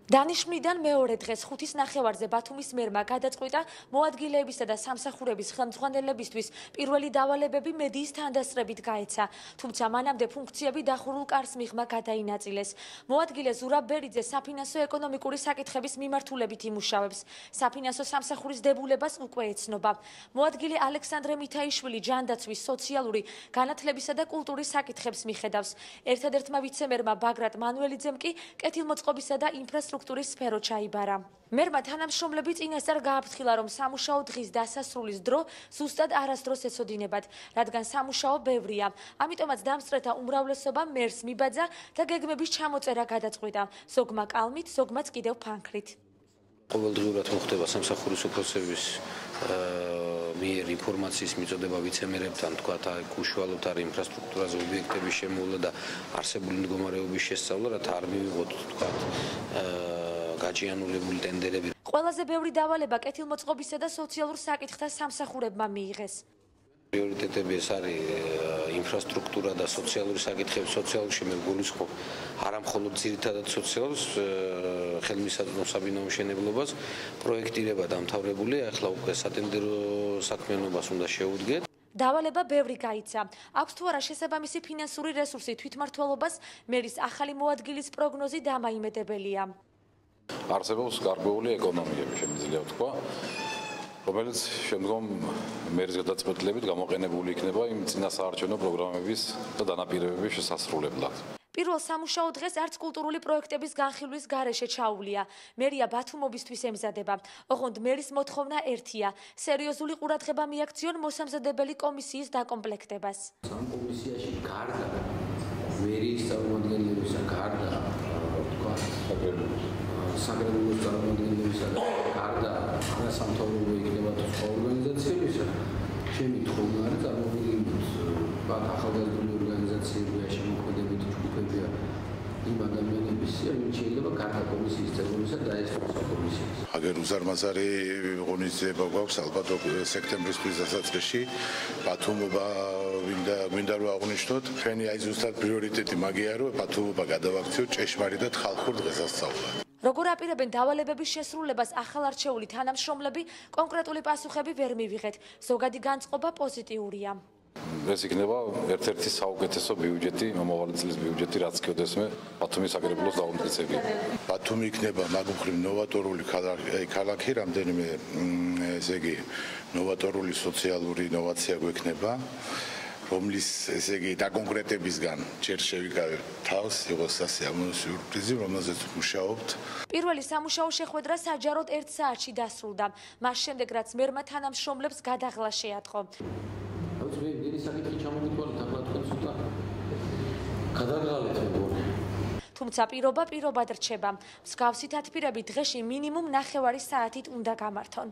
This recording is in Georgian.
დანიშნვიდან მეორე დღეს 5-ის ნახევარზე ბათუმის მერმა გადაწყვიტა მოადგილეებისა და სამსახურების ხელმძღვანელებისთვის პირველი დავალებები მედიის თანდასწრებით გაეცა, თუმცა მანამდე ფუნქციები დახურულ კარს მიღმა გადაინაწილეს. მოადგილე ზურაბ ბერიძე საფინანსო ეკონომიკური საკითხების მიმართულებით იმუშავებს. საფინანსო სამსახურის დებულებას უკვე ეცნობა. მოადგილე ალექსანდრე მითაიშვილი ჯანდაცვის, სოციალური, განათლებისა და კულტურის საკითხებს მიხედავს. ერთადერთმა ვიცემერმა ბაგრატ მანუელიძემ კი კეთილმოწყობისა და ინფრასტრუქტურის სფერო ჩაიბარა. მერმა თანამშრომლები წინასწარ გააფრთხილა, რომ სამუშაო დღის დასასრულის დრო ზუსტად არასდროს ეცოდინებათ, რადგან სამუშაო ბევრია. ამიტომაც დამსწრეთა უმრავლესობა მერს მიბაძა და გეგმების ჩამოწერა გადაწყვიტა, ზოგმა კალმით, ზოგმაც კიდევ ფანქრით. ყოველდღიურად მოხდება სამსახურის უფროსების მიერ ინფორმაციის მიწოდება ვიცემერებთან, თქვათ, უშუალოდ არის ინფრასტრუქტურაზე ობიექტების შემოვლა და არსებული მდგომარეობის შესწავლა, რათა არ მივიღოთ, თქვათ, გაჭიანულებული ტენდერები. ყველაზე ბევრი დავალება კეთილმოწყობისა და სოციალურ საკითხთა სამსახურებმა მიიღეს. პრიორიტეტები ეს არის ინფრასტრუქტურა და სოციალური საკითხები. სოციალურში მე გულისხმობ არა მხოლოდ ძირითადად სოციალურს, ხელმისაწვდომო საბინაო მშენებლობას, პროექტირება დამთავრებულია, ახლა უკვე სატენდერო საქმიანობას უნდა შეუდგეთ. დავალება ბევრი გაიცა. აქვს თუ არა შესაბამისი ფინანსური რესურსი თვითმმართველობას, მერის ახალი მოადგილის პროგნოზი დამაიმედებელია. არსებობს გარკვეული ეკონომიები, შემიძლია ვთქვა, რომელიც შემდგომ მერის გადაწყვეტილებით გამოყენებული იქნება იმ წინასაარჩევნო პროგრამების და დანაპირებების შესასრულებლად. პირველ სამუშაო დღეს არც კულტურული პროექტების განხილვის გარეშე ჩაუვლია. მერია ბათუმობისთვის ემზადება. ოღონდ მერის მოთხოვნა ერთია: სერიოზული ყურადღება მიაქციონ მოსამზადებელი კომისიის დაკომპლექტებას. ამ კომისიაში გარდა მერიის წარმომადგენლებისა, გარდა საგრედულოს წარმომადგენლებისა და გარდა არასამთავრობო იქნება სხვა ორგანიზაციებისა, ჩემი თხოვნა არის წარმოვიდგინოთ ახალგაზრდული ორგანიზაციებია, შემოქმედებითი ჯგუფებია იმ ადამიანების, ვინც შეიძლება გარდა კომისიის წევრებისა დაესწროს კომისიას. აგერ უზარმაზარი ღონისძიება გვაქვს ალბათ სექტემბრის თვის დასაწყისში ბათუმობა მინდა რომ აღვნიშნოთ, ჩვენი აი ზუსტად პრიორიტეტი მაგია, რომ ბათუმობა გადავაქციოთ ჭეშმარიტად ხალხურ დღესასწაულად. როგორ აპირებენ დავალებების შესრულებას ახალარჩეული თანამშრომლები, კონკრეტული პასუხები ვერ მივიღეთ. ზოგადი განწყობა პოზიტიურია. ეს იქნება ერთ-ერთი საუკეთესო ბიუჯეტი, მომავალი წლის ბიუჯეტი, რაც გქონდესმე ბათუმის საგრებულოს დაუმტკიცებია. ბათუმი იქნება მაგუხრივ ნოვატორული ქალაქი, რამდენიმე ესე იგი ნოვატორული სოციალური ინოვაცია გვექნება, რომლის ესე იგი დაკონკრეტებისგან ჯერ შევიკავებთ თავს, იყოს სასიამოვნო სიურპრიზი, რომელზეც მუშაობთ. პირველი სამუშაო შეხვედრა საჯაროდ 1 საათში დასრულდა. მას შემდეგ რაც მერმა თანამშრომლებს გადაღლა შეატყო. მე დიდი საკითხი ჩამოგიტყოლით, ახლა თქვენ ცოტა გადაგღალეთ მეგონი. თუმცა პირობად რჩება. მსგავსი თათბირები დღეში მინიმუმ ნახევარი საათით უნდა გამართონ.